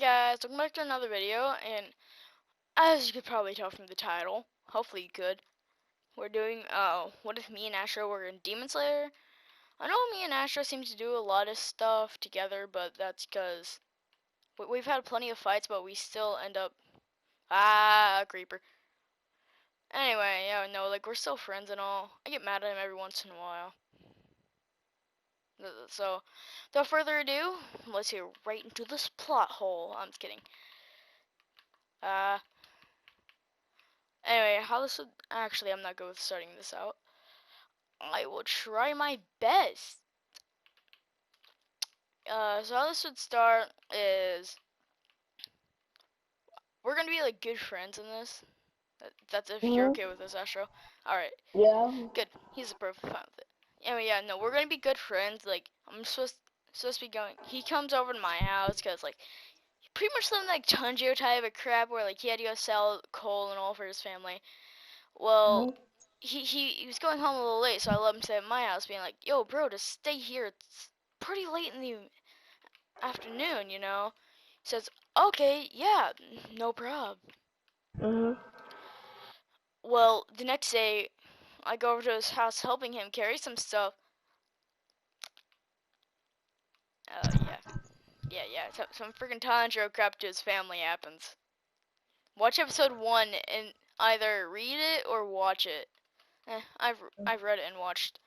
guys, welcome back to another video, and as you could probably tell from the title, hopefully you could, we're doing, what if me and Astro were in Demon Slayer? I know me and Astro seem to do a lot of stuff together, but that's because we've had plenty of fights, but we still end up, creeper. Anyway, yeah, no, like, we're still friends and all. I get mad at him every once in a while. So, without further ado, let's get right into this plot hole. I'm just kidding. Anyway, how this would actually, I'm not good with starting this out. I will try my best. So how this would start is we're gonna be like good friends in this. That's if you're okay with this, Astro. All right. Yeah. Good. He's a perfect fine with it. Anyway, yeah, no, we're gonna be good friends. Like I'm supposed to be going. He comes over to my house because like pretty much something like Chunjo type of crap where like he had to go sell coal and all for his family. Well, he was going home a little late, so I let him stay at my house, being like, "Yo, bro, just stay here. It's pretty late in the afternoon, you know." He says, "Okay, yeah, no prob." Well, the next day, I go over to his house, helping him carry some stuff. Yeah. Some freaking Tanjiro crap to his family happens. Watch episode 1 and either read it or watch it. I've read it and watched.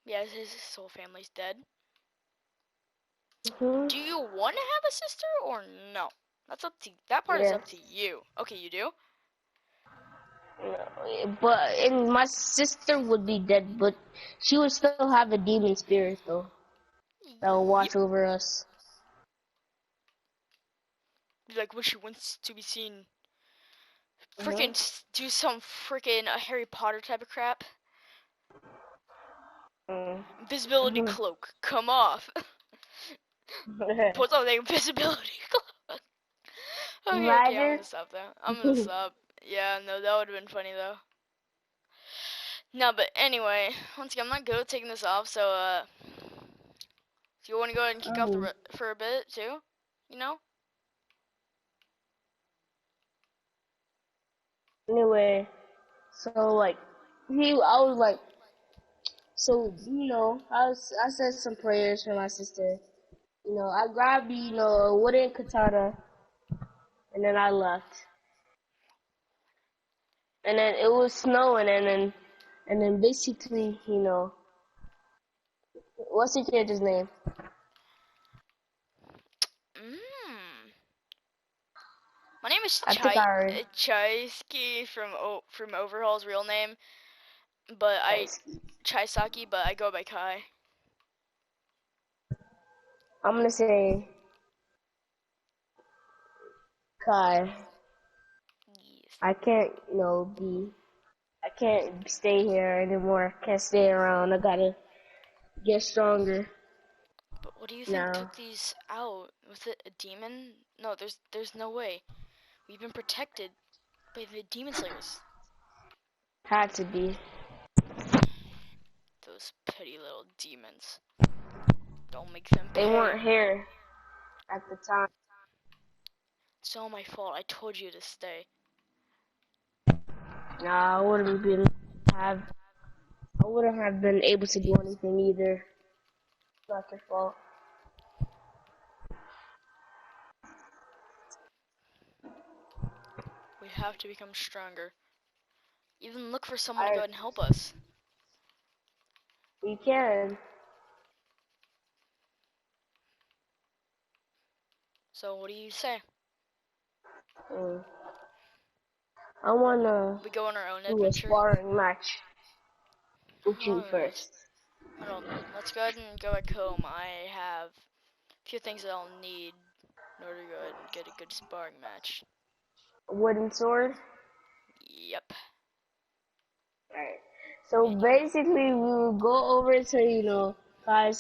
Yeah, his whole family's dead. Do you want to have a sister or no? That's up to that part is up to you. Okay, you do. But my sister would be dead, but she would still have a demon spirit though that will Yep. watch over us. Like when she wants to be seen, freaking do some freaking Harry Potter type of crap. Invisibility cloak, come off. Put on the invisibility cloak. Okay, I'm gonna stop there. I'm gonna stop. Yeah, no, that would have been funny though. No, but anyway, once again, I'm not good at taking this off, so if you want to go ahead and kick off for a bit too, you know? Anyway, so like I was like, so you know, I said some prayers for my sister. You know, I grabbed a wooden katana, and then I left. And then it was snowing, and then basically, what's your character's name? My name is I think I heard. Chaisky from Overhaul's real name, but Chaisaki, but I go by Kai. I'm gonna say Kai. Yes. I can't, I can't stay here anymore. Can't stay around. I gotta get stronger. But what do you think now. took these out? Was it a demon? No, there's no way. We've been protected by the demon slayers. Had to be. Those petty little demons. Don't make them pay. They weren't here at the time. It's all my fault. I told you to stay. Nah, I wouldn't have been able to do anything either. It's not your fault. We have to become stronger. Even look for someone to go ahead and help us. We can. So what do you say? I wanna We go on our own do a adventure? sparring match with you first. I don't know. Let's go ahead and go back home. I have a few things that I'll need in order to go ahead and get a good sparring match. A wooden sword? Yep. Alright. So basically, we will go over to, Kai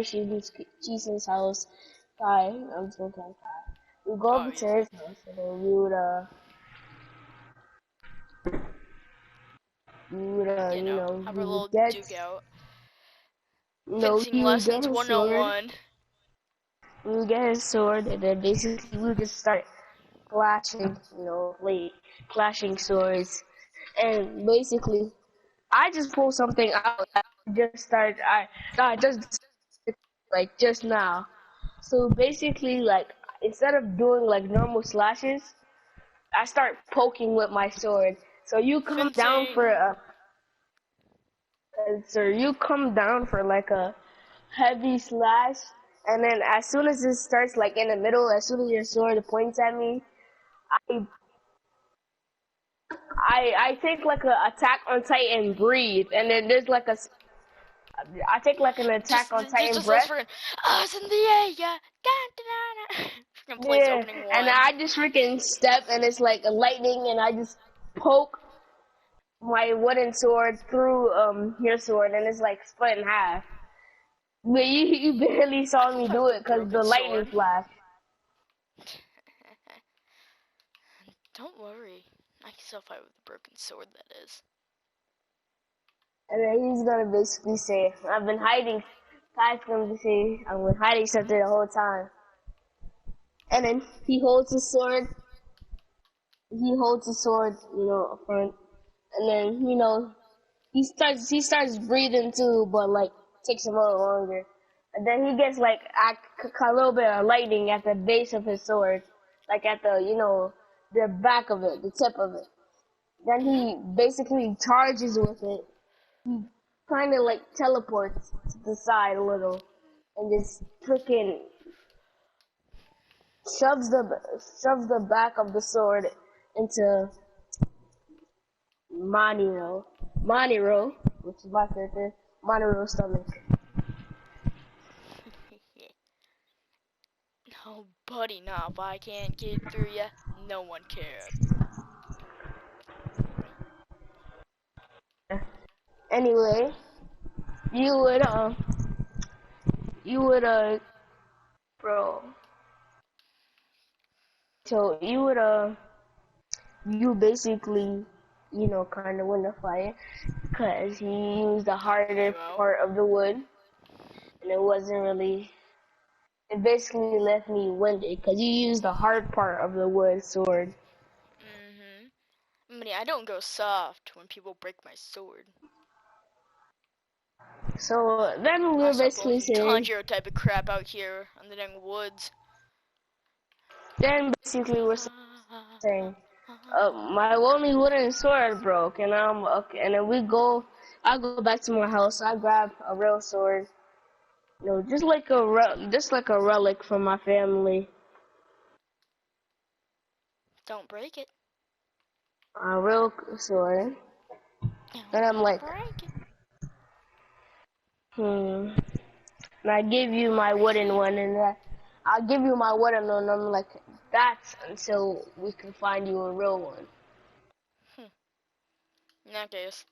Shizen's house. I'm just gonna call him Kai. We'll go over to his house, and then have we a would little get, duke out. you Fencing would get lessons his sword. 101. we get his sword, and then basically we just start clashing, like clashing swords, and basically I just pulled something out. I just like just now. So basically, like instead of doing like normal slashes, I start poking with my sword. So you come down for Fencing. you come down for like a heavy slash, and then as soon as it starts like in the middle, as soon as your sword points at me, I I take like a attack on Titan breathe, and then there's like I take like an attack on Titan Just those breath. freaking us in the air, yeah. Freaking place Yeah, opening and one. I just freaking step, and it's like a lightning, and I just poke my wooden sword through your sword, and it's like split in half. But you barely I saw can me fight do with it a because broken the lightning sword. flash. Don't worry. I can still fight with a broken sword, that is. And then he's gonna basically say, "I've been hiding." Kai's gonna say, "I've been hiding something the whole time." And then he holds his sword. He holds his sword, up front, and then he starts breathing too, but like takes him a little longer. And then he gets like a little bit of lightning at the base of his sword, like at the back of it, the tip of it. Then Mhm. he basically charges with it. He kind of like teleports to the side a little, and just freaking shoves the back of the sword into Maniro, which is my character, Maniro's stomach. No, buddy, nah. If I can't get through ya, no one can. Anyway, you would you would bro. So you basically kind of win the fight because he used the Knock harder you out. part of the wood, and it wasn't really. It basically left me winded because you used the hard part of the wood sword. Mhm. I mean, I don't go soft when people break my sword. So then we I were start pulling basically some saying, Tanjiro type of crap out here in the dang woods. then basically we're saying, my only wooden sword broke, and I'm okay. And then I go back to my house. I grab a real sword, just like a relic from my family. Don't break it. A real sword, and I'm Don't like, break it. hmm. And I give you my wooden one, and I'll give you my wooden one. And I'm like, that's until we can find you a real one. Hmm. In that case,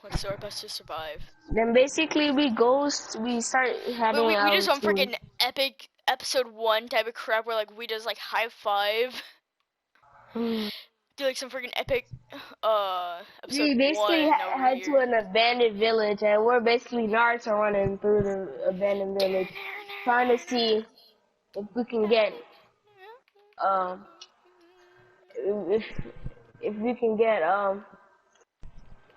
let's do our best to survive. Then basically we start heading We just out some to. freaking epic episode 1 type of crap where like we just like high five. Hmm. Do like some freaking epic episode We basically 1 over head to here. an abandoned village, and we're basically Naruto running through the abandoned village, trying to see if we can get um if if we can get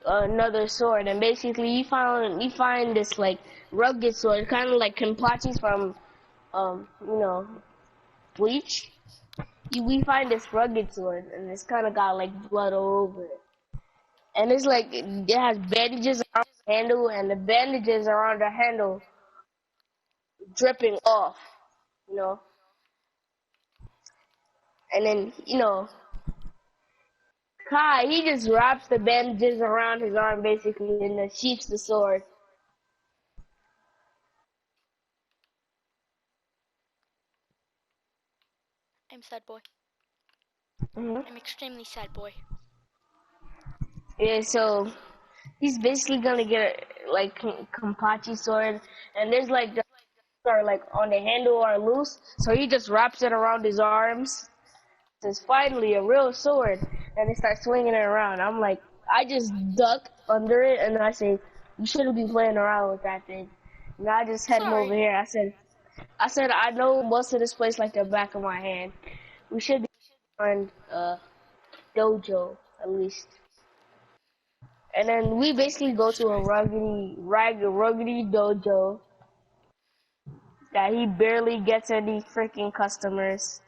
another sword. And basically you find this like rugged sword, kind of like Kenpachi's from you know Bleach. We find this rugged sword, and it's kind of got like blood all over it. And it's like it has bandages around the handle, and the bandages around the handle dripping off, you know. And then Kai, he just wraps the bandages around his arm basically, and then sheaths the sword. I'm sad boy. Hmm. I'm extremely sad boy. Yeah, so he's basically gonna get like Kampachi sword, and there's like the are like on the handle are loose, so he just wraps it around his arms. It's finally a real sword, and they start swinging it around. I'm like, I just duck under it, and I say, you shouldn't be playing around with that thing. And I just head him over Sorry. here. I said, I said I know most of this place like the back of my hand. We should be on dojo at least. And then we basically go to a ruggedy dojo that he barely gets any freaking customers.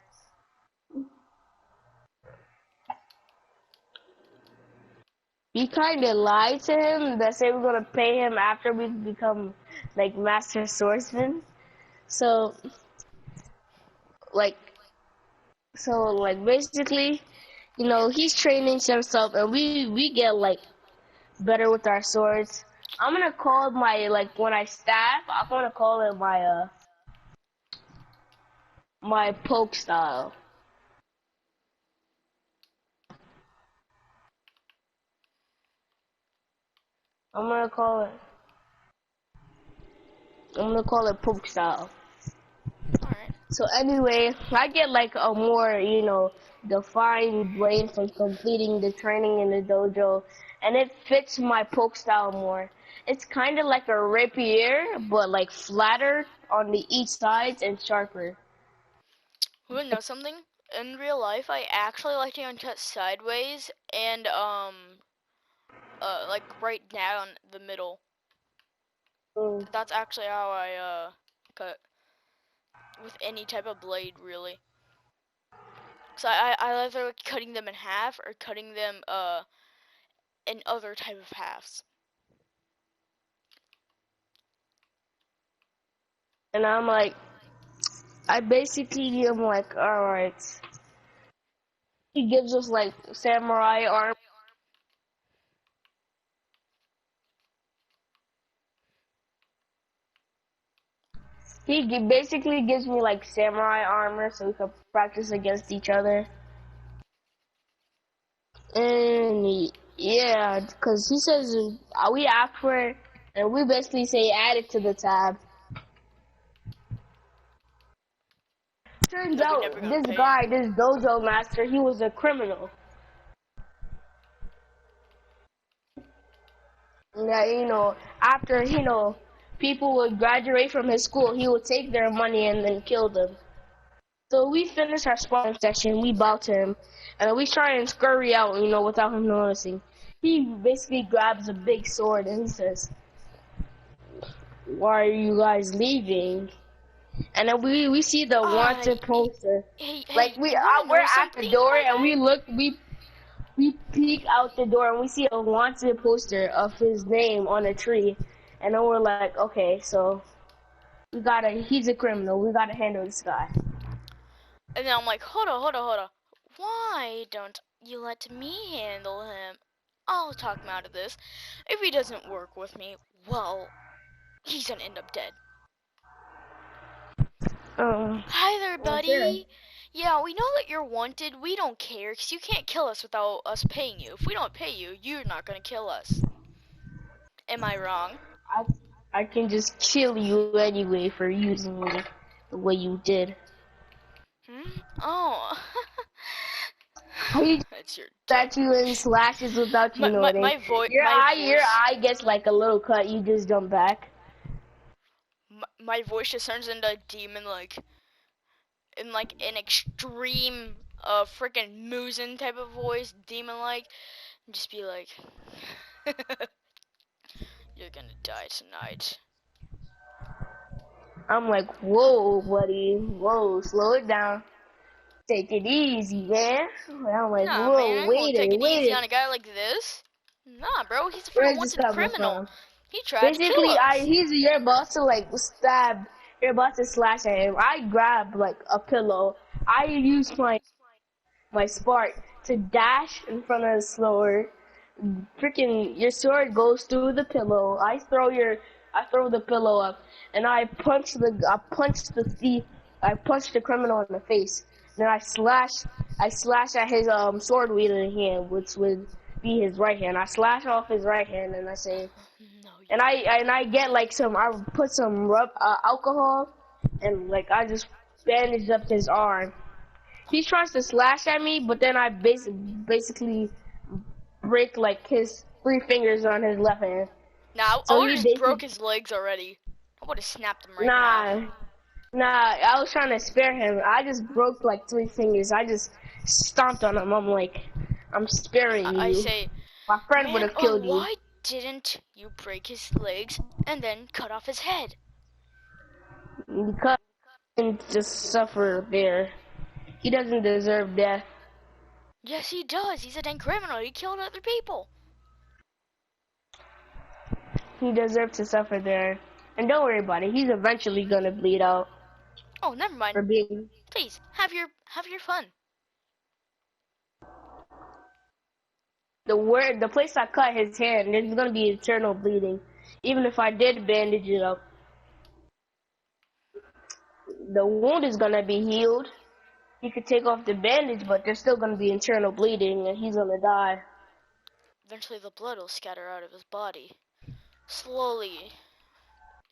We kind of lied to him that say we're gonna pay him after we become like master swordsmen. So like like basically, he's training himself and we get like better with our swords. I'm gonna call my like when I stab, I'm gonna call it my poke style. I'm gonna call it I'm gonna call it poke style. Alright. So anyway, I get like a more, defined blade from completing the training in the dojo, and it fits my poke style more. It's kind of like a rapier, but like flatter on the each sides and sharper. You wanna know something? In real life, I actually like to uncut sideways and like right down the middle. Mm. That's actually how I cut with any type of blade, really. So I either cutting them in half or cutting them in other type of halves. And I'm like, I basically am like, all right. He gives us like samurai arm. Basically gives me like samurai armor so we can practice against each other. And yeah, because he says we ask for it, and we basically say add it to the tab. Turns No, we out never gonna this pay him. guy, this dojo master, he was a criminal. That after people would graduate from his school, he would take their money and then kill them. So we finish our sparring session, we bow to him, and we try and scurry out, without him noticing. He basically grabs a big sword and he says, "Why are you guys leaving?" And then we see the Uh, wanted poster. Like hey, you wanna we're know at the something, door my and guy? we peek out the door and we see a wanted poster of his name on a tree, and then we're like, okay, so he's a criminal. We gotta handle this guy. And then I'm like, hold on. Why don't you let me handle him? I'll talk him out of this. If he doesn't work with me, well, he's gonna end up dead. Hi there, Okay. buddy. Yeah, we know that you're wanted. We don't care, because you can't kill us without us paying you. If we don't pay you, you're not gonna kill us. Am I wrong? I I can just kill you anyway for using me the way you did. Hmm? Oh. He just That's your dumb at you and voice. slashes without you noticing. My Your voice, eye gets like a little cut. You just jump back. my voice just turns into a demon, like, in like an extreme, freaking Musin type of voice, demon-like, and just be like, "You're gonna die tonight." I'm like, whoa, buddy, whoa, slow it down. Take it easy, man. I'm like, Nah, man, whoa, I ain't gonna take it wait easy a on a guy like this. Nah, bro, he's a freaking where's this wanted coming criminal. from? He tried to kill Basically, us. you're about to like stab, you're about to slash at him. I grab like a pillow. I use my spark to dash in front of the sword. Freaking, your sword goes through the pillow. I throw the pillow up, and I punch the criminal in the face. Then I slash at his sword wielding hand, which would be his right hand. I slash off his right hand, and I say, No, you don't. and I get like I put some alcohol, and like I just bandage up his arm. He tries to slash at me, but then I basically break like his 3 fingers on his left hand. Nah, I So would've he just basically broke his legs already. I would've snapped him right in half. nah. Nah, I was trying to spare him. I just broke like 3 fingers. I just stomped on him. I'm like, I'm sparing I you. say, My friend would man, have oh, killed you why didn't you break his legs and then cut off his head? because he didn't just suffer there. He doesn't deserve death. Yes, he does. He's a dang criminal. He killed other people. He deserves to suffer there. And don't worry about it. He's eventually gonna bleed out Oh, never mind. for being Please, have your fun. the place I cut his hand. There's gonna be eternal bleeding, even if I did bandage it up. The wound is gonna be healed. He could take off the bandage, but there's still gonna be internal bleeding, and he's gonna die. Eventually, the blood will scatter out of his body, slowly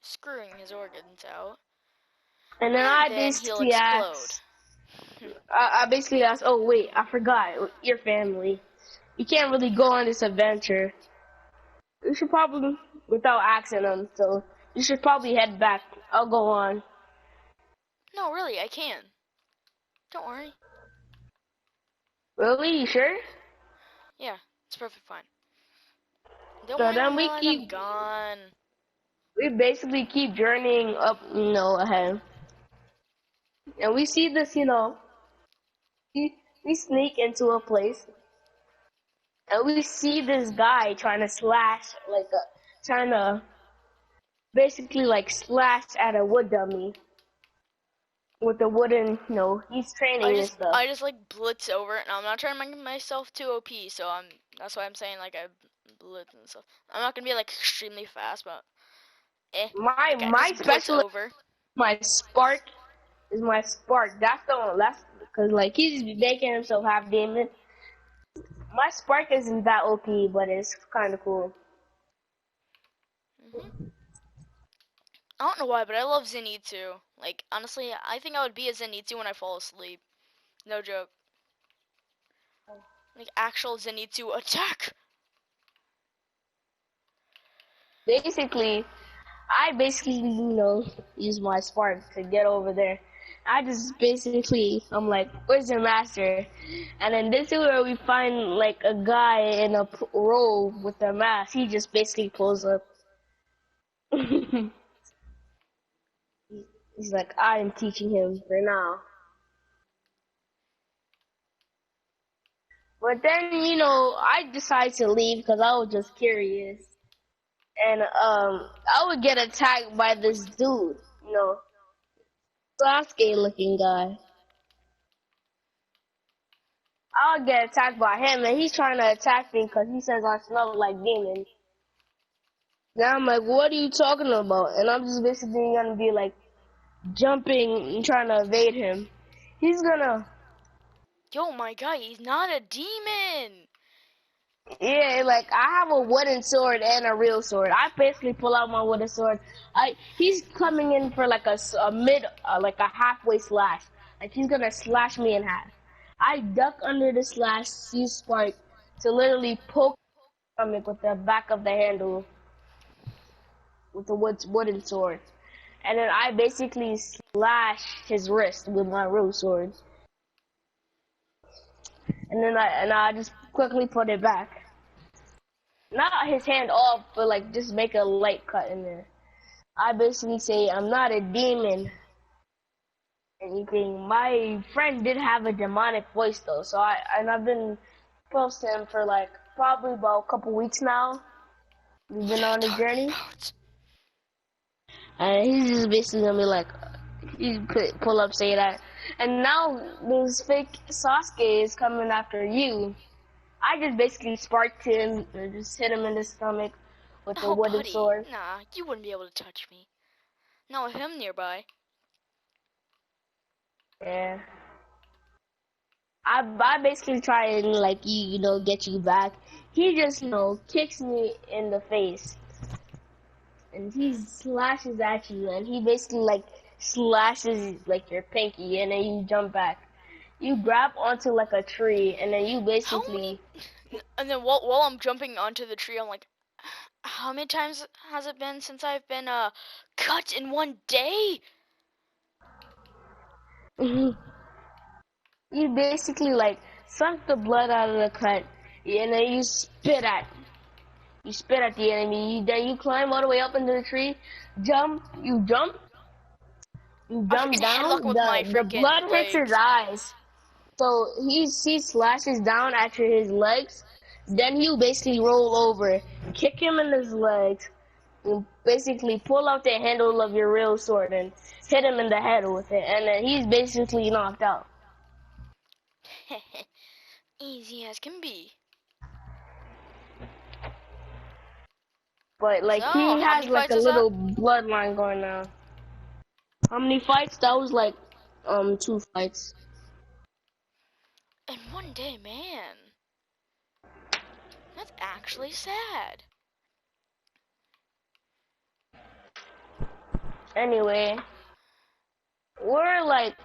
screwing his organs out, And then and I then he'll basically explode. asked, I basically asked, oh wait, I forgot your family. You can't really go on this adventure. You should probably, without asking them, so you should probably head back. I'll go on. No, really, I can. Don't worry. Really? You sure? Yeah, it's perfectly fine. They So won't even then realize I'm gone. we basically keep journeying up, ahead. And we see this, we sneak into a place, and we see this guy trying to trying to basically like slash at a wood dummy with a wooden, he's I training and just, stuff. I just like blitz over it, and I'm not trying to make myself too OP, so that's why I'm saying like I blitz and stuff. I'm not gonna be like extremely fast, but My like I my just blitz special over. my spark is my spark. That's the one. That's because like he's making himself half demon. My spark isn't that OP, but it's kind of cool. I don't know why, but I love Zenitsu. Like honestly, I think I would be a Zenitsu when I fall asleep. No joke. Like actual Zenitsu attack. Basically, I basically, use my spark to get over there. I just basically, I'm like, where's your master? And then this is where we find like a guy in a robe with a mask. He just basically pulls up. He's like, I am teaching him for now. But then, I decided to leave because I was just curious. And I would get attacked by this dude, Sasuke looking guy. I'll get attacked by him, and he's trying to attack me because he says I smell like demons. Now I'm like, what are you talking about? And I'm just basically gonna be like jumping and trying to evade him. He's gonna, Yo, my guy, he's not a demon. yeah, like I have a wooden sword and a real sword. I basically pull out my wooden sword. He's coming in for like a mid, like a halfway slash. Like he's gonna slash me in half. I duck under the slash, use spark to literally poke his stomach with the back of the handle with the wooden sword. And then I basically slash his wrist with my real sword. And then I just quickly put it back. Not his hand off, but like just make a light cut in there. I basically say I'm not a demon. Anything. My friend did have a demonic voice though, so I've been close to him for like probably about a couple weeks now. We've been on the Talking journey. about. And he's just basically gonna be like, you could pull up, say that. And now this fake Sasuke is coming after you. I just basically sparked him and just hit him in the stomach with a Oh, wooden buddy, sword. nah, you wouldn't be able to touch me. Not with him nearby. Yeah. I basically try and like get you back. He just kicks me in the face and he slashes at you and he basically like slashes like your pinky and then you jump back. You grab onto like a tree and then you How basically many? And then while I'm jumping onto the tree, I'm like, how many times has it been since I've been cut in one day? You basically like suck the blood out of the cut, and then you spit at the enemy. Then you climb all the way up into the tree, you I jump freaking headlock down. with my The blood freaking hits his legs. eyes, so he slashes down at his legs. Then you basically roll over, kick him in his legs, and basically pull out the handle of your real sword and hit him in the head with it, and then he's basically knocked out. Easy as can be. But like So, he how has many like fights a is that? little bloodline going on. How many fights? That was like 2 fights. In one day, man. That's actually sad. Anyway, we're like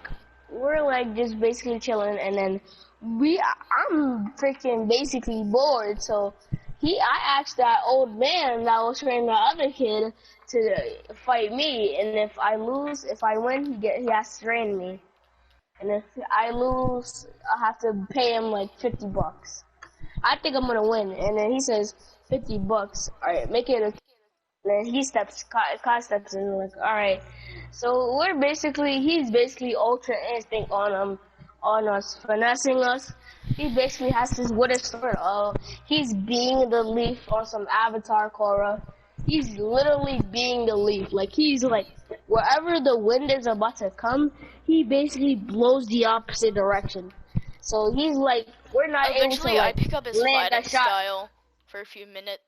we're like just basically chilling, and then I'm freaking basically bored. So I asked that old man that was training the other kid to fight me, and if I win, he has to train me, and if I lose, I have to pay him like $50. I think I'm gonna win, and then he says $50. All right, make it a. And then Kai steps in like, all right. So he's basically ultra instinct on us, finessing us. He basically has this wooden sword. He's being the leaf on some Avatar Korra. He's literally being the leaf. Like he's like wherever the wind is about to come, he basically blows the opposite direction. So he's like, we're not able to Eventually, I like pick up his land a fighting shot. style for a few minutes.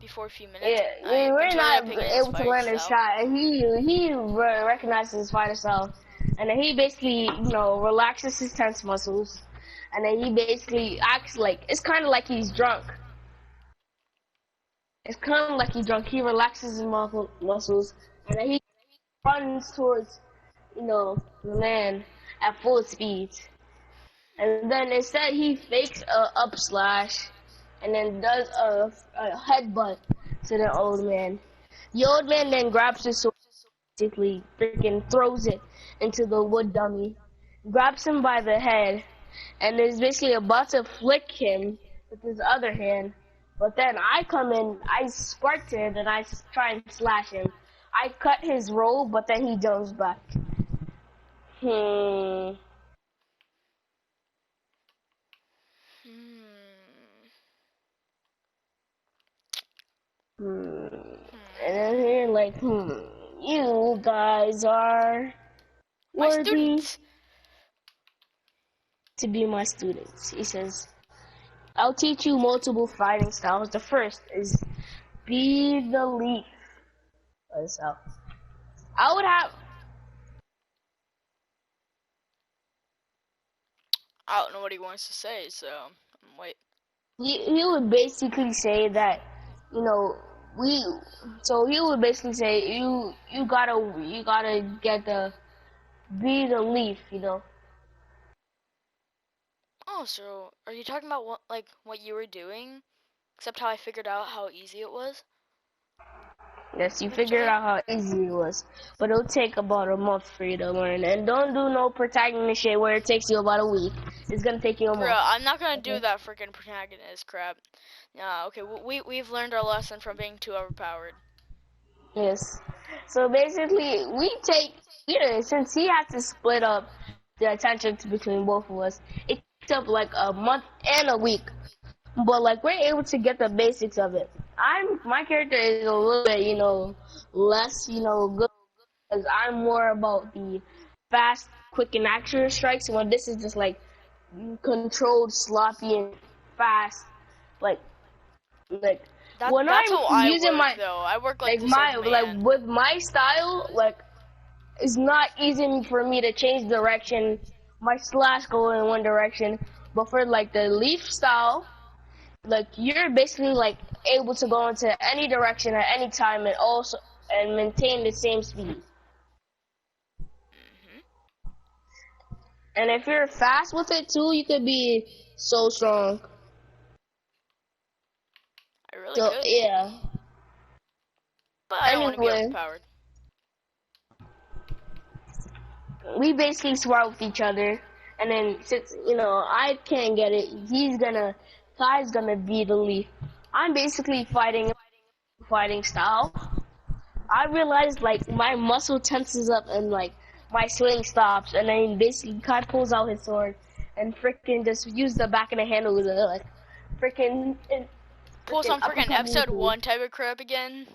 Before a few minutes, Yeah, we're I not pick up his able to fighting land a style. shot. And he recognizes his fighter style, and then he basically relaxes his tense muscles, and then he basically acts like it's kind of like he's drunk. It's kind of like he's drunk. He relaxes his muscles, and then he runs towards the man at full speed. And then instead he fakes a up slash, and then does a headbutt to the old man. The old man then grabs his sword, basically freaking throws it into the wood dummy, grabs him by the head, and is basically about to flick him with his other hand. But then I come in, I spark to him, and I try and slash him. I cut his roll, but then he jumps back. Hmm. Hmm. Hmm. And Hmm. then here, like, you guys are My worthy students. to be my students. He says, I'll teach you multiple fighting styles. The first is be the leaf. So I would have, I don't know what he wants to say, so wait. he would basically say that, you know, we, so he would basically say, you gotta get be the leaf. Oh, so are you talking about what you were doing? Except how I figured out how easy it was Yes, you figured eventually. out how easy it was, but it'll take about a month for you to learn. And don't do no protagonist shit where it takes you about a week. It's gonna take you a Bro, month. I'm not gonna do Okay. that freaking protagonist crap. Okay, we've learned our lesson from being too overpowered. Yes. So basically, since he has to split up the attention between both of us, it takes up like a month and a week. But like we're able to get the basics of it. My character is a little bit, less, good because I'm more about the fast, quick, and accurate strikes. When this is just like controlled, sloppy, and fast. Like, like when That's I'm how I using work though. I work like this old like man. with my style, like it's not easy for me to change direction. My slash go in one direction, but for like the leaf style, like you're basically like able to go into any direction at any time and maintain the same speed. Hmm. And if you're fast with it too, you could be so strong. I really So could, yeah. but I don't want to be Anyway, overpowered. we basically swore with each other, and then since I can't get it, Kai's gonna be the lead. I'm basically fighting style. I realized like my muscle tenses up and like my swing stops, and then basically Kai pulls out his sword and freaking just use the back of the handle to like freaking Pull some freaking uppercut me. episode 1 type of crap again.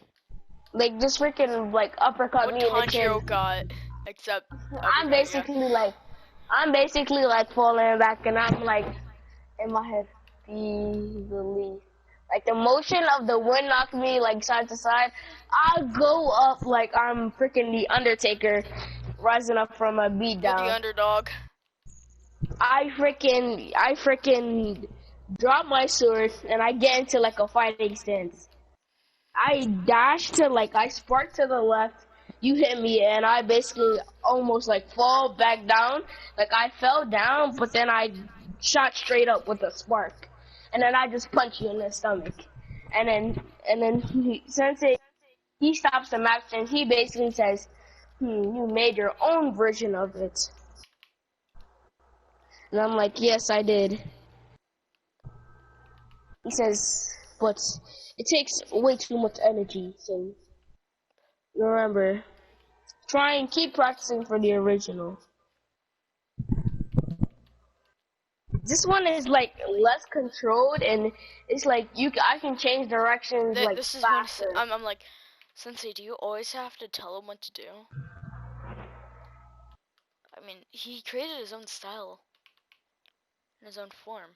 Like just freaking like uppercut What me in the chin. Tanjiro got, except I'm uppercut, yeah. basically like falling back, and I'm like in my head, easily. Like the motion of the wind knocking me like side to side, I go up like I'm freaking the Undertaker, rising up from a beat You're the down. underdog. I freaking drop my sword and I get into like a fighting stance. I dash to like I spark to the left. You hit me and I basically almost like fall back down. Like I fell down, but then I shot straight up with a spark, and then I just punch you in the stomach. And then Sensei he stops the match and he basically says, you made your own version of it." And I'm like, "Yes, I did." He says, "But it takes way too much energy, so remember, try and keep practicing for the original." This one is like less controlled, and it's like I can change directions like This is faster. when I'm like, Sensei, do you always have to tell him what to do? I mean, he created his own style, in his own form.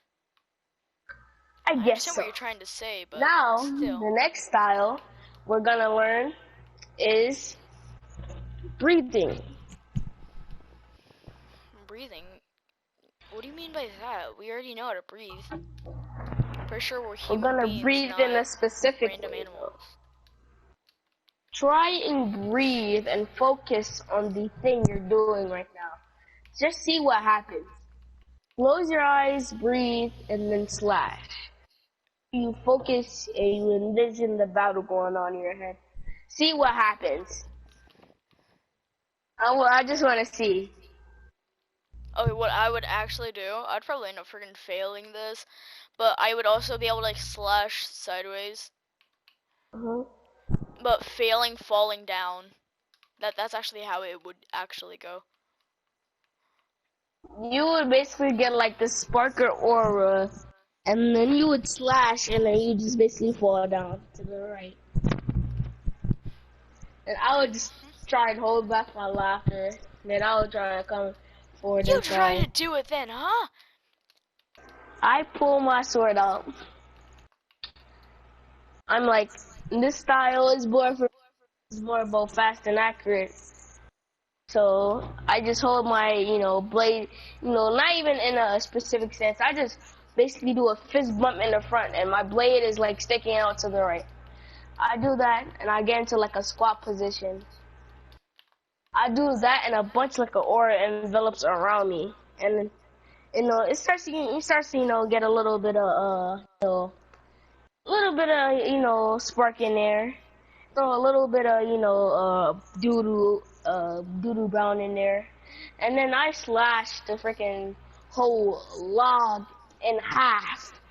I I guess understand so. what you're trying to say, but Now, still. the next style we're gonna learn is breathing. Breathing? What do you mean by that? We already know how to breathe. Pretty sure we're We're human gonna beings, breathe in a not specific random way, though. animals. Try and breathe and focus on the thing you're doing right now. Just see what happens. Close your eyes, breathe, and then slash. You focus and you envision the battle going on in your head. See what happens. I just want to see. Okay, what I would actually do, I'd probably end up freaking failing this, but I would also be able to like slash sideways, Uh-huh. but failing falling down. That's actually how it would actually go. You would basically get like the sparker aura, and then you would slash, and then you just basically fall down to the right. And I would just try and hold back my laughter. Then I would try and come forward You and try try. to do it then, huh? I pull my sword out. I'm like, this style is more about fast and accurate. So I just hold my, blade, not even in a specific sense. I just basically do a fist bump in the front, and my blade is like sticking out to the right. I do that, and I get into like a squat position. I do that, and a bunch like an aura envelops around me, and then, it starts to get a little bit of spark in there. Throw a little bit of doo-doo brown in there, and then I slash the freaking whole log in half,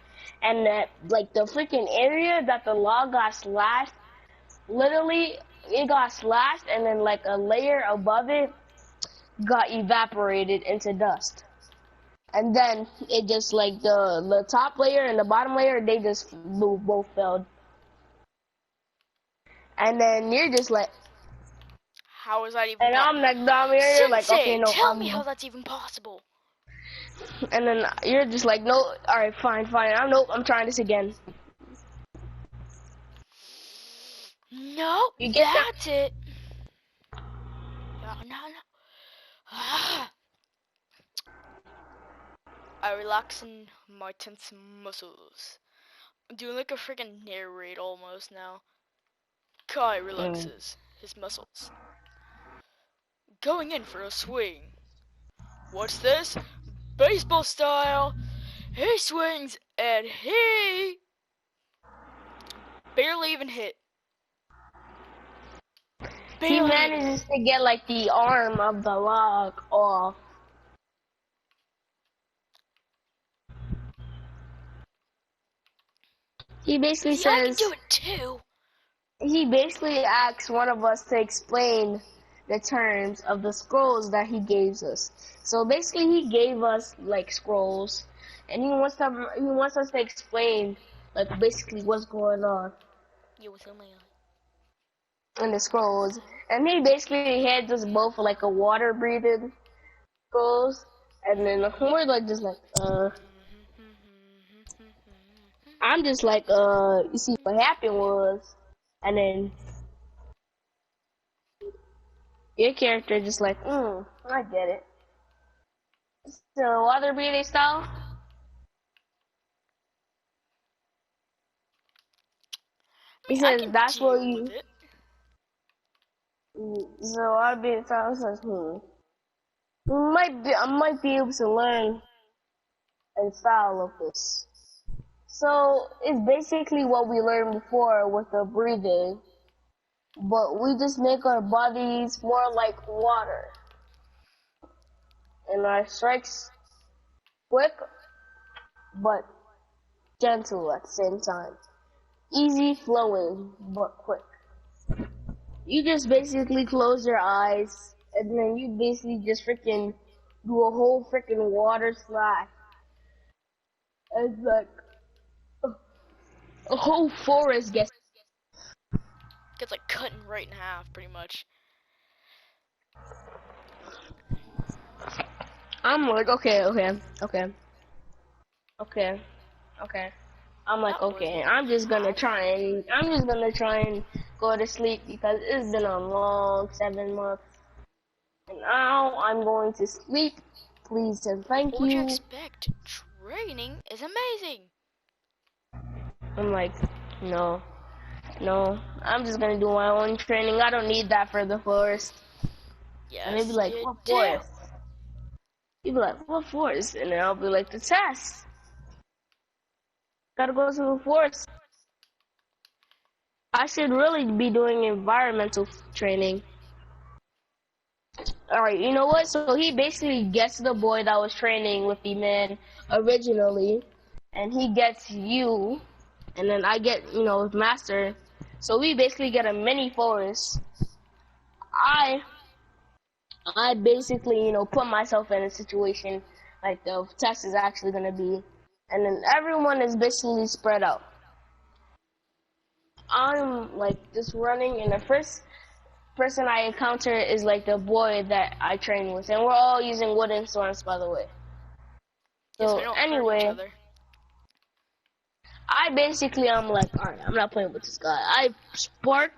and that like the freaking area that the log got slashed, literally it got slashed, and then like a layer above it got evaporated into dust. And then it just like the top layer and the bottom layer, they just both fell. And then you're just like, How is that even and I'm possible? like down here, you're like, okay, Sensei, no, tell me how that's even possible. and then you're just like, no, all right, fine, I'm trying this again. Nope, You get that? that's it. No. Ah. I relaxing my tense muscles. I'm doing like a freaking narrate almost now. Kai relaxes his muscles. Going in for a swing. What's this? Baseball style. He swings and he barely even hit. he Barely. manages to get like the arm of the log off. He basically See, I can do says, it too. he basically asks one of us to explain the terms of the scrolls that he gave us. So basically, he gave us like scrolls, and he wants us to explain like basically what's going on You with my in the scrolls. And he basically hands us both like a water breathing scrolls, and then we're like just like I'm just like you see what happened was, and then your character just like I get it. So water breathing style. I He mean, I says can that's what deal with you. it. So water breathing style says I might be able to learn a style of this. So it's basically what we learned before with the breathing, but we just make our bodies more like water, and our strikes quick but gentle at the same time. Easy flowing but quick. You just basically close your eyes and then you basically just freaking do a whole freaking water slash. It's like a whole forest gets. Gets like cut and right in half, pretty much. I'm like, okay. I'm like, That was okay, half. I'm just gonna try and go to sleep because it's been a long 7 months. And now I'm going to sleep. Please and thank What would you you. expect? Training is amazing. I'm like, no, no. I'm just gonna do my own training. I don't need that for the forest. And they'd be Yes, like, you what do. forest? You'd be like, what forest? And then I'll be like, the test. Gotta go to the forest. I should really be doing environmental training. Alright, you know what? So he basically gets the boy that was training with the man originally, and he gets you, and then I get, master. So we basically get a mini forest. I I basically, put myself in a situation like the test is actually gonna be, and then everyone is basically spread out. I'm like just running, and the first person I encounter is like the boy that I train with, and we're all using wooden swords, by the way. Yes, we So don't hurt each anyway, other. I'm like, all right, I'm not playing with this guy. I spark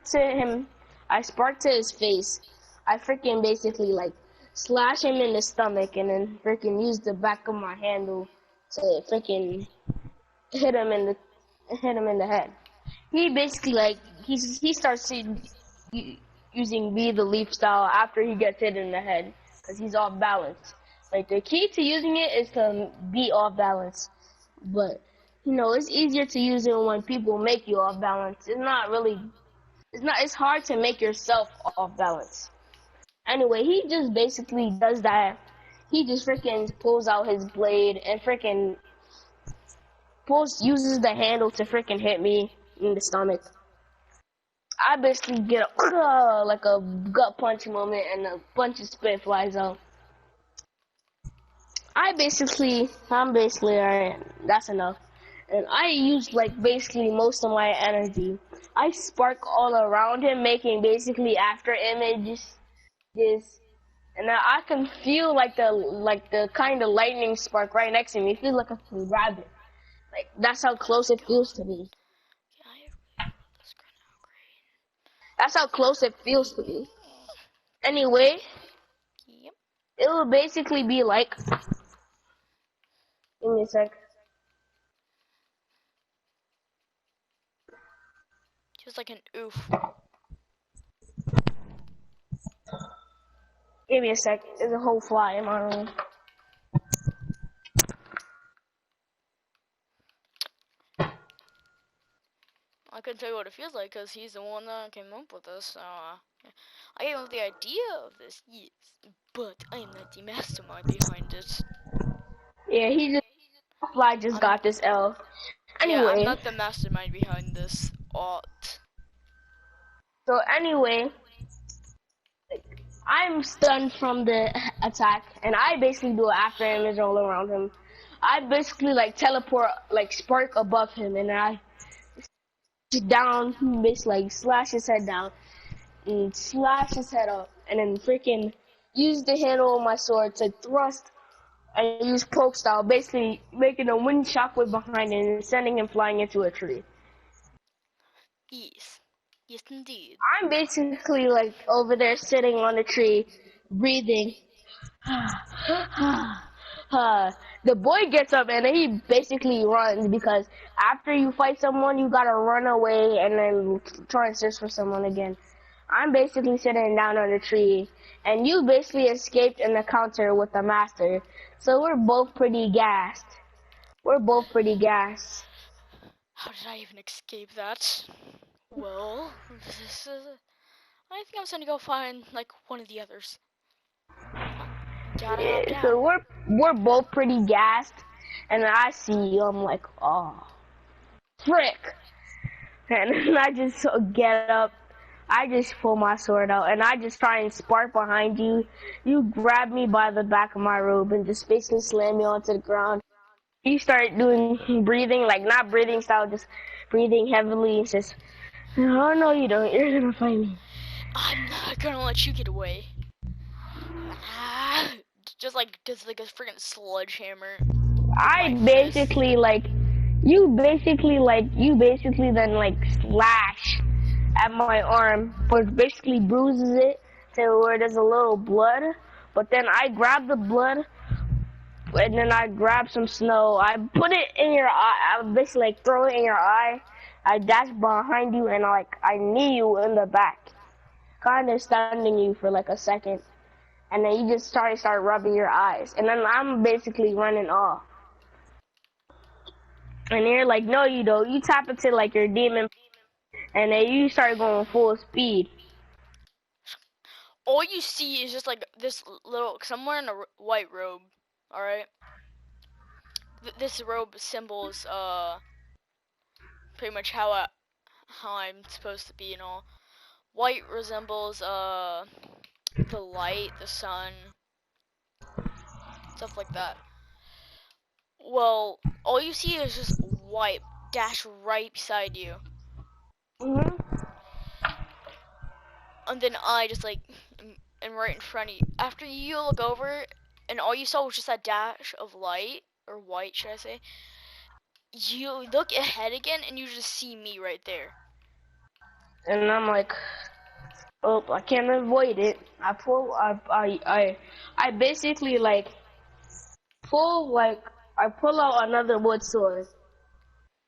to his face. I freaking basically like slash him in the stomach, and then freaking use the back of my handle to freaking hit him in the head. He basically like he starts using be the leaf style after he gets hit in the head because he's off balance. Like the key to using it is to be off balance, but it's easier to use it when people make you off balance. It's hard to make yourself off balance. Anyway, he just basically does that. He just freaking pulls out his blade and freaking uses the handle to freaking hit me in the stomach. I basically get a like a gut punch moment, and a bunch of spit flies out. I'm basically alright. That's enough. And I use like basically most of my energy. I spark all around him, making basically after images. This, and I can feel like the kind of lightning spark right next to me. It feels like I can grab it. Like that's how close it feels to me. Can I roll this granite That's how close it feels to me. Anyway, green? Yep. it will basically be like. Give me a sec. Just like an oof. Give me a sec. There's a whole fly in my room. I couldn't tell you what it feels like because he's the one that came up with this. So, I came up with the idea of this, yes, but I am not the mastermind behind it. Yeah, he just fly just I'm got this L. Yeah, I'm Anyway, not the mastermind behind this art. so anyway, I'm stunned from the attack, and I basically do an after image all around him. I basically like teleport, like spark above him, and I down, basically like slash his head down, and slash his head up, and then freaking use the handle of my sword to thrust and use poke style, basically making a wind shockwave behind him and sending him flying into a tree. Yes. Yes, indeed. I'm basically like over there sitting on the tree, breathing. The boy gets up and he basically runs because after you fight someone, you gotta run away and then try and search for someone again. I'm basically sitting down on the tree, and you basically escaped an encounter with the master. So we're both pretty gassed. We're both pretty gassed. How did I even escape that? Well, this is. I think I'm just gonna go find like one of the others. Gotta hop Yeah, down. so we're both pretty gassed, and I see you. I'm like, oh, frick! And then I just get up. I just pull my sword out, and I just try and spark behind you. You grab me by the back of my robe and just basically slam me onto the ground. You start doing breathing, like not breathing style, just breathing heavily. It's just, oh no, you don't. You're gonna fight me. I'm not gonna let you get away. Ah, just like a freaking sledgehammer with I my fist. basically like, you basically then like slash at my arm, but basically bruises it to where there's a little blood. But then I grab the blood, and then I grab some snow. I put it in your eye. I basically like throw it in your eye. I dash behind you, and I knee you in the back, kind of stunning you for like a second, and then you just start rubbing your eyes, and then I'm basically running off. And you're like, no, you don't. You tap into like your demon, and then you start going full speed. All you see is just like this little. Cause I'm wearing a white robe. All right. This robe symbols pretty much how I'm supposed to be and all. White resembles the light, the sun, stuff like that. Well, all you see is just white dash right beside you, Hmm. and then I just like am right in front of you. After you look over, and all you saw was just that dash of light or white, should I say? You look ahead again, and you just see me right there. And I'm like, oh, I can't avoid it. I basically like I pull out another wood sword.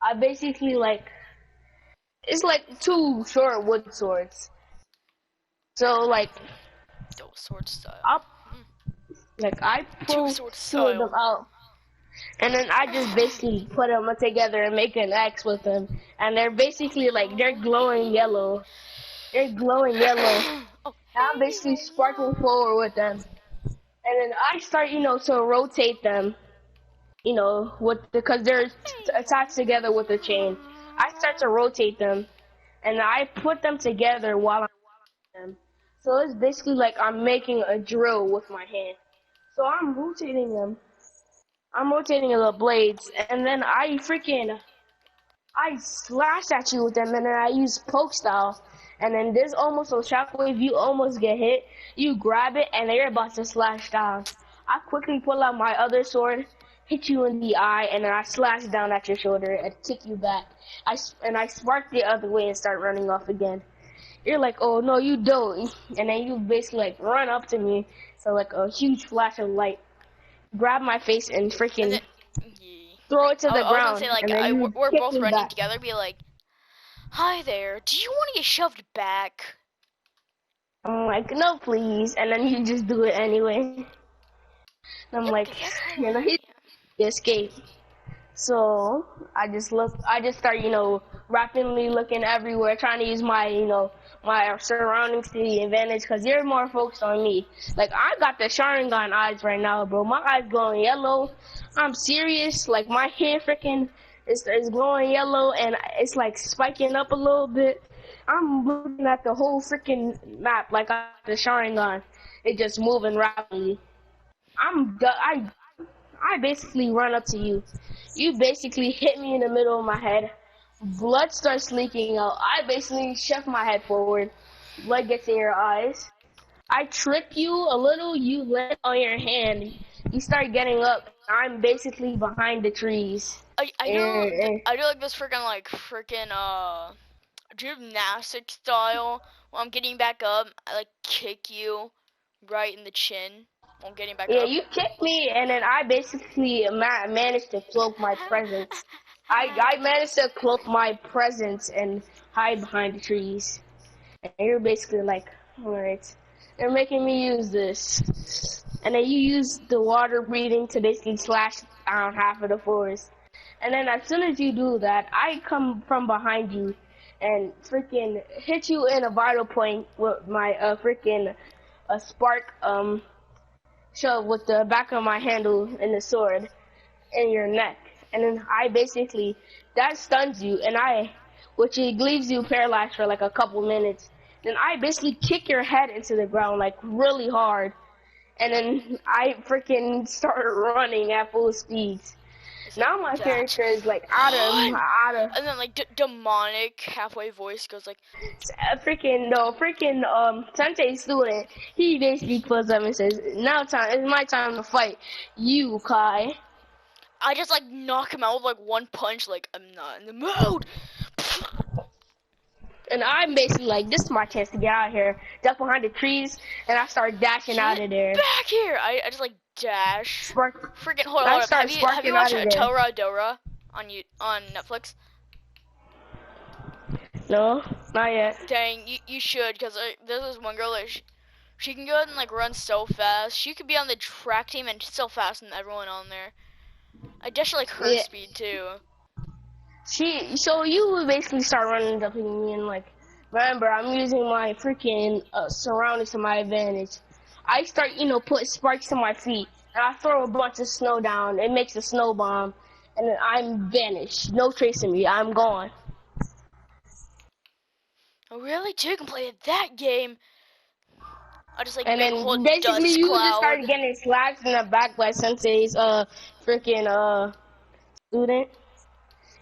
I basically like, it's like two short wood swords. So like, Oh, sword style. up, Mm. like I Two pull sword two of them style. out, and then I just basically put them together and make an X with them. And they're basically like, they're Oh glowing hey. yellow. They're glowing yellow. Oh And I'm hey, basically oh sparkling forward with them. And then I start, to rotate them, because they're attached together with a chain. I start to rotate them, and I put them together while I'm them. So it's basically like I'm making a drill with my hand. So I'm rotating them. I'm rotating the blades, and then I slash at you with them, and then I use poke style. And then there's almost a shockwave. You almost get hit. You grab it, and they're about to slash down. I quickly pull out my other sword, hit you in the eye, and then I slash down at your shoulder and kick you back. I spark the other way and start running off again. You're like, oh no, you don't. And then you basically like run up to me. So like a huge flash of light, grab my face and and then freaking yeah. throw it to the I was gonna ground, say like and then you we're kick both me running back. together. Be like, hi there. Do you want to get shoved back? I'm like, no, please. And then you just do it anyway. I'm Yep, like, because that's how he I am. escaped. So I just start, rapidly looking everywhere, trying to use my, my surroundings to the advantage, because you're more focused on me. Like, I got the Sharingan eyes right now, bro. My eyes glowing yellow. I'm serious. Like, my hair freaking is glowing yellow, and it's like spiking up a little bit. I'm looking at the whole freaking map like I got the Sharingan. It just moving rapidly. I basically run up to you. You basically hit me in the middle of my head. Blood starts leaking out. I basically shove my head forward. Blood gets in your eyes. I trip you a little. You land on your hand. You start getting up. I'm basically behind the trees. I do like this freaking gymnastic style. When I'm getting back up, I like kick you right in the chin while I'm getting back Yeah, up. you kicked me, and then I basically managed to cloak my presence. I managed to cloak my presence and hide behind the trees. And you're basically like, alright, they're making me use this. And then you use the water breathing to basically slash down half of the forest. And then as soon as you do that, I come from behind you and freaking hit you in a vital point with my freaking spark shove with the back of my handle and the sword in your neck. And then I basically, that stuns you, and which it leaves you paralyzed for like a couple minutes. Then I basically kick your head into the ground like really hard. And then I freaking start running at full speed. Now my character is like out of. And then like demonic halfway voice goes like, Sensei student, he basically pulls up and says, "Now it's my time to fight you, Kai." I just like knock him out with like one punch. Like, I'm not in the mood. And I'm basically like, this is my chance to get out of here. Duck behind the trees, and I start dashing out of there. Back here! I just like dash. Freaking hold on. Have you watched Toradora on Netflix? No, not yet. Dang, you should, because there's this one girl that she can go ahead and like run so fast. She could be on the track team and still faster than everyone on there. I dash like her speed too. So you would basically start running up to me and like, remember, I'm using my freaking surroundings to my advantage. I start, put sparks to my feet, and I throw a bunch of snow down. It makes a snow bomb, and then I'm vanished. No trace of me. I'm gone. Oh really? You can play that game. I just like and make a then whole basically dust you cloud. just started getting slapped in the back by Sensei's freaking student.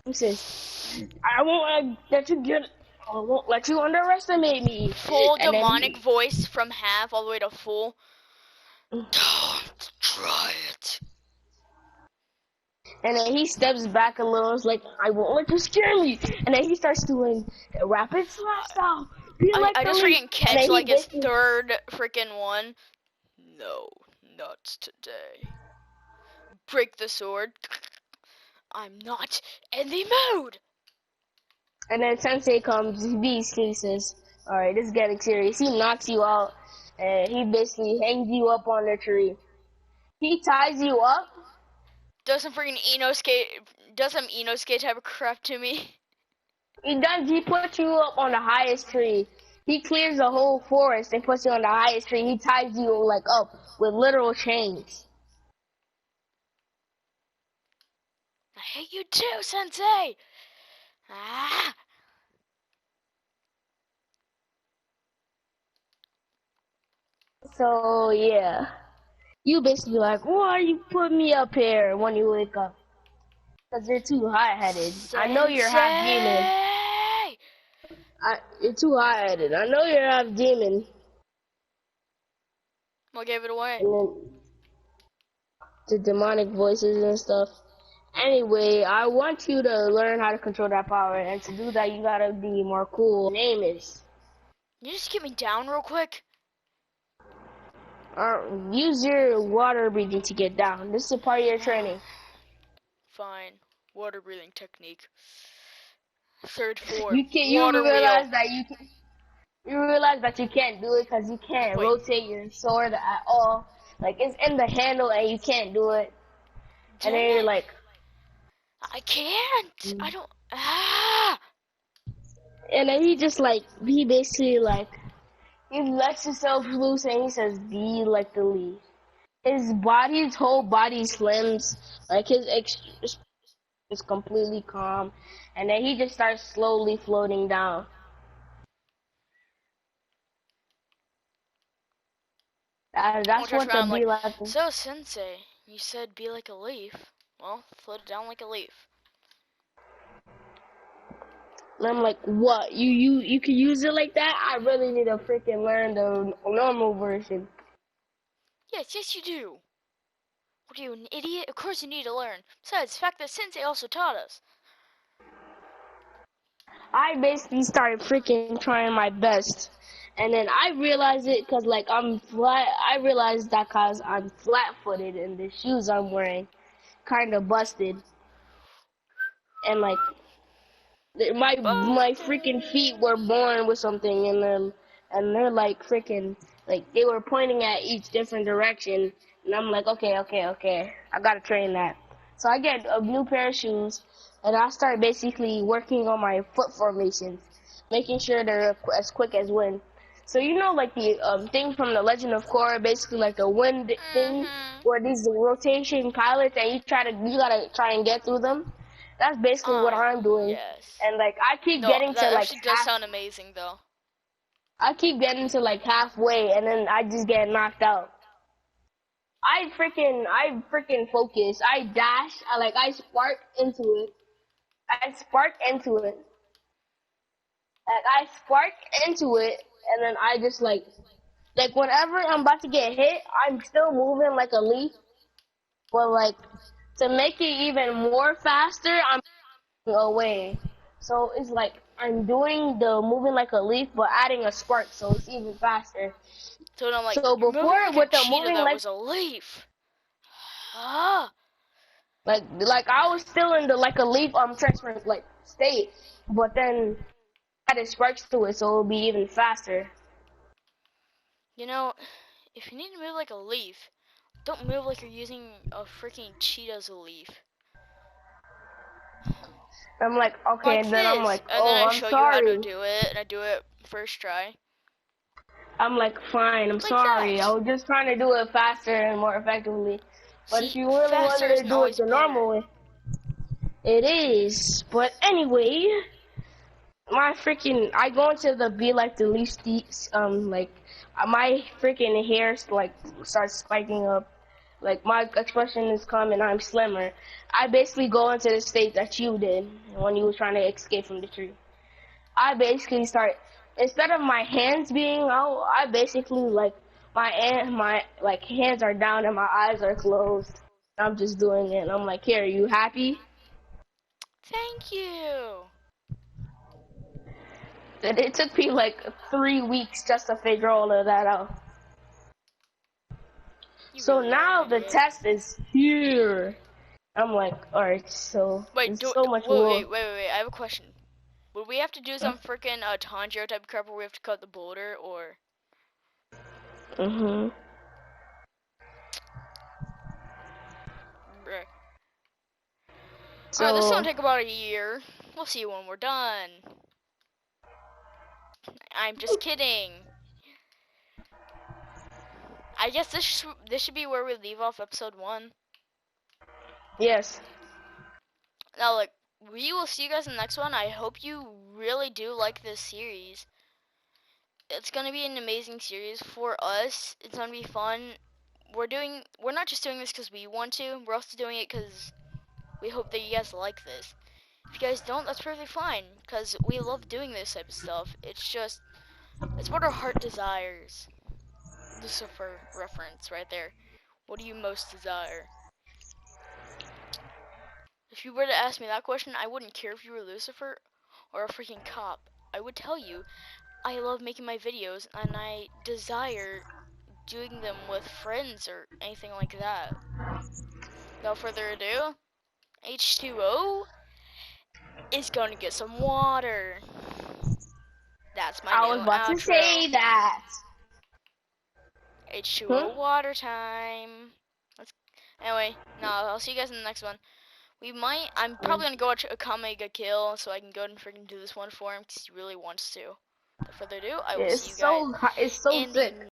He says, I won't let you underestimate me. Full And demonic voice from half all the way to full. Don't try it. And then he steps back a little. It's like, I won't let you scare me. And then he starts doing rapid slash style. I just freaking catch like his third freaking one. No, not today. Break the sword. I'm not in the mood. And then Sensei comes, he says, alright, this is getting serious. He knocks you out, and he basically hangs you up on the tree. He ties you up. Does some freaking Eno skate type of crap to me. He does, he puts you up on the highest tree. He clears the whole forest and puts you on the highest tree. He ties you like up with literal chains. I hate you too, Sensei! Ah! So, yeah. You basically like, why you put me up here when you wake up? Because you're too high-headed. I know you're half demon. You're too high-headed. I know you're half demon. What gave it away? And then the demonic voices and stuff. Anyway, I want you to learn how to control that power, and to do that, you gotta be more cool. Name is. You just get me down real quick. Use your water breathing to get down. This is a part of your training. Fine. Water breathing technique. Third floor. You realize that you can't do it because you can't rotate your sword at all. Like, it's in the handle and you can't do it. And then you're like, I can't. I Mm. don't. Ah. And then he basically like, he lets himself loose and he says, be like the leaf. His whole body slims, like his expression is completely calm, and then he just starts slowly floating down. One more That's touch what the around. I'm be like, like. so Sensei, you said be like a leaf. Well, float it down like a leaf. And I'm like, what? You can use it like that? I really need to freaking learn the normal version. Yes, yes, you do. What are you, an idiot? Of course you need to learn. Besides, the fact that Sensei also taught us. I basically started freaking trying my best. And then I realized it because like I'm flat. I realized that cause I'm flat-footed and the shoes I'm wearing kind of busted. And like my freaking feet were Busted. born with something in them, and they're like freaking like they were pointing at each different direction, and I'm like, okay, I gotta train that. So I get a new pair of shoes, and I start basically working on my foot formations, making sure they're as quick as wind. So you know, like the thing from the Legend of Korra, basically like the wind thing, Mm-hmm. where these rotation pilots, and you gotta try and get through them. That's basically what I'm doing. Yes. And like No, that actually does sound amazing, though. I keep getting to like halfway, and then I just get knocked out. I freaking focus. I dash. I spark into it. I spark into it. And I spark into it, and then I just like whenever I'm about to get hit, I'm still moving like a leaf. But like to make it even more faster, I'm away. So it's like I'm doing the moving like a leaf, but adding a spark, so it's even faster. So I'm like, So you're moving before like a with the cheetah moving that like was a leaf. Ah. like I was still in the like a leaf transfer like state, but then added sparks to it, so it'll be even faster. You know, if you need to move like a leaf, don't move like you're using a freaking cheetah's leaf. I'm like, okay, Like and then I'm this. like, And then oh, I I'm show you how to sorry. do it, and I do it first try. I'm like, fine, I'm Like sorry. I that. was just trying to do it faster and more effectively. But if See, you really faster wanted to isn't do it always the better. normal way, it is. But anyway, my freaking I go into the be like the least like my freaking hair like starts spiking up, like my expression is calm and I'm slimmer. I basically go into the state that you did when you were trying to escape from the tree. I basically start, instead of my hands being out, I basically like my like hands are down and my eyes are closed. I'm just doing it. I'm like, here, are you happy? Thank you. And it took me like 3 weeks just to figure all of that out. You So really are an now the idiot. test is here. I'm like, alright, so Wait, there's so much more. wait. I have a question. Would we have to do some freaking Tanjiro type crap where we have to cut the boulder, or? Mhm. Bruh. Alright, this will So take about a year. We'll see when we're done. I'm just kidding. I guess this should be where we leave off episode 1. yes, Now, look, we will see you guys in the next one. I hope you really do like this series. It's gonna be an amazing series for us. It's gonna be fun. We're not just doing this because we want to. We're also doing it because we hope that you guys like this. If you guys don't, that's perfectly fine, because we love doing this type of stuff. It's what our heart desires. Lucifer reference right there. What do you most desire? If you were to ask me that question, I wouldn't care if you were Lucifer or a freaking cop. I would tell you, I love making my videos and I desire doing them with friends or anything like that. Without further ado, H2O is going to get some water. That's my I was new about to outro. say that. H2O Hmm? water time. Let's, anyway, no, I'll see you guys in the next one. We might. I'm probably gonna go watch Akame ga Kill so I can go and freaking do this one for him because he really wants to. Without further ado, I Yeah, will see you guys it's so in the sick.